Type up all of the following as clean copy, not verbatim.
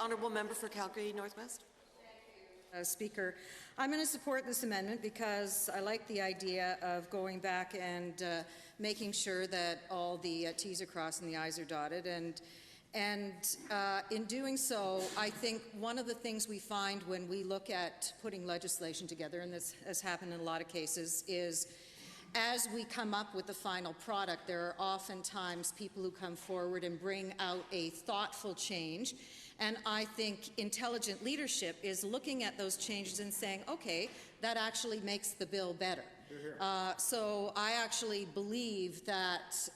honourable member for Calgary Northwest. Speaker, I'm going to support this amendment because I like the idea of going back and making sure that all the T's are crossed and the I's are dotted. And in doing so, I think one of the things we find when we look at putting legislation together, and this has happened in a lot of cases, is as we come up with the final product, there are oftentimes people who come forward and bring out a thoughtful change. And I think intelligent leadership is looking at those changes and saying, okay, that actually makes the bill better. So I actually believe that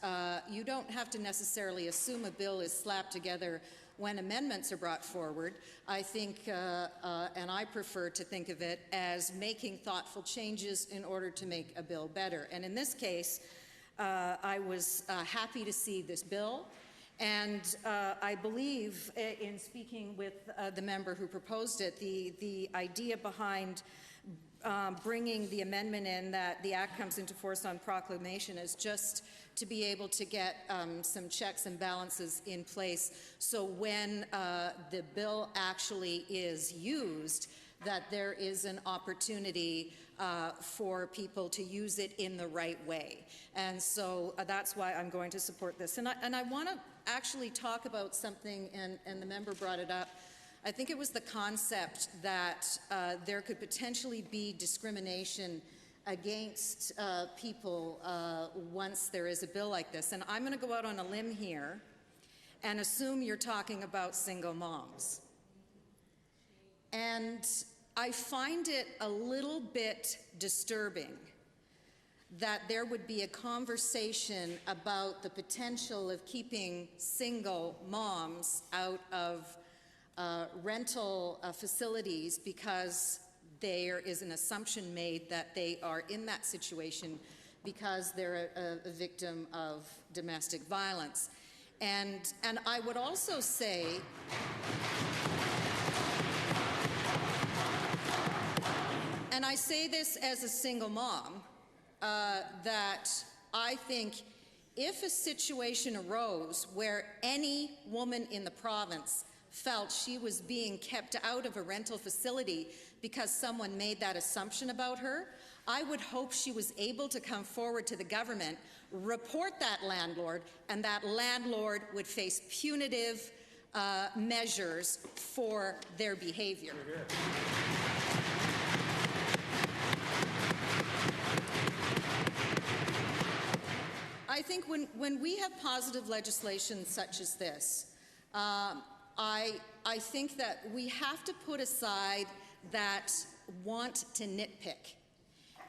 you don't have to necessarily assume a bill is slapped together when amendments are brought forward. I think, and I prefer to think of it as making thoughtful changes in order to make a bill better. And in this case, I was happy to see this bill. And I believe, in speaking with the member who proposed it, the idea behind bringing the amendment in that the Act comes into force on proclamation is just to be able to get some checks and balances in place so when the bill actually is used, that there is an opportunity for people to use it in the right way. And so that's why I'm going to support this. And I want to actually talk about something, and the member brought it up. I think it was the concept that there could potentially be discrimination against people once there is a bill like this. And I'm going to go out on a limb here and assume you're talking about single moms. And I find it a little bit disturbing that there would be a conversation about the potential of keeping single moms out of rental facilities because there is an assumption made that they are in that situation because they're a victim of domestic violence. And I would also say and I say this as a single mom, that I think if a situation arose where any woman in the province felt she was being kept out of a rental facility because someone made that assumption about her, I would hope she was able to come forward to the government, report that landlord, and that landlord would face punitive measures for their behavior. I think when we have positive legislation such as this, I think that we have to put aside that want to nitpick.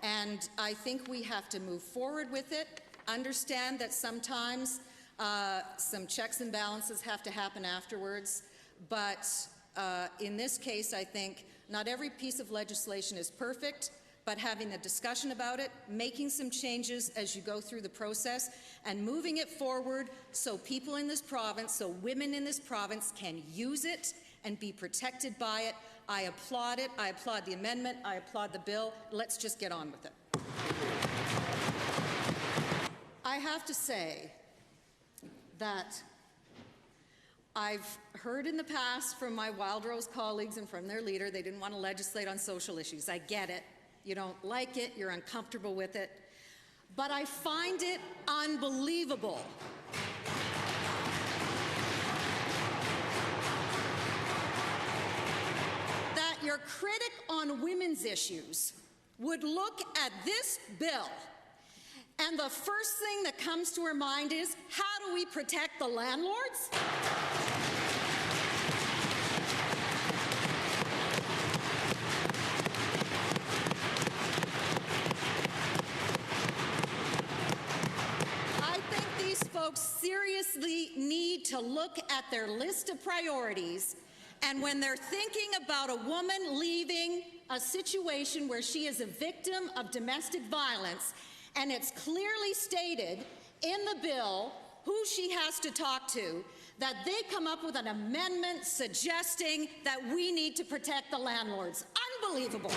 And I think we have to move forward with it, understand that sometimes some checks and balances have to happen afterwards. But in this case, I think not every piece of legislation is perfect, but having a discussion about it, making some changes as you go through the process, and moving it forward so people in this province, so women in this province can use it and be protected by it. I applaud it. I applaud the amendment. I applaud the bill. Let's just get on with it. I have to say that I've heard in the past from my Wild Rose colleagues and from their leader, they didn't want to legislate on social issues. I get it. You don't like it, you're uncomfortable with it, but I find it unbelievable that your critic on women's issues would look at this bill and the first thing that comes to her mind is, how do we protect the landlords? Folks seriously need to look at their list of priorities, and when they're thinking about a woman leaving a situation where she is a victim of domestic violence, and it's clearly stated in the bill who she has to talk to, that they come up with an amendment suggesting that we need to protect the landlords. Unbelievable.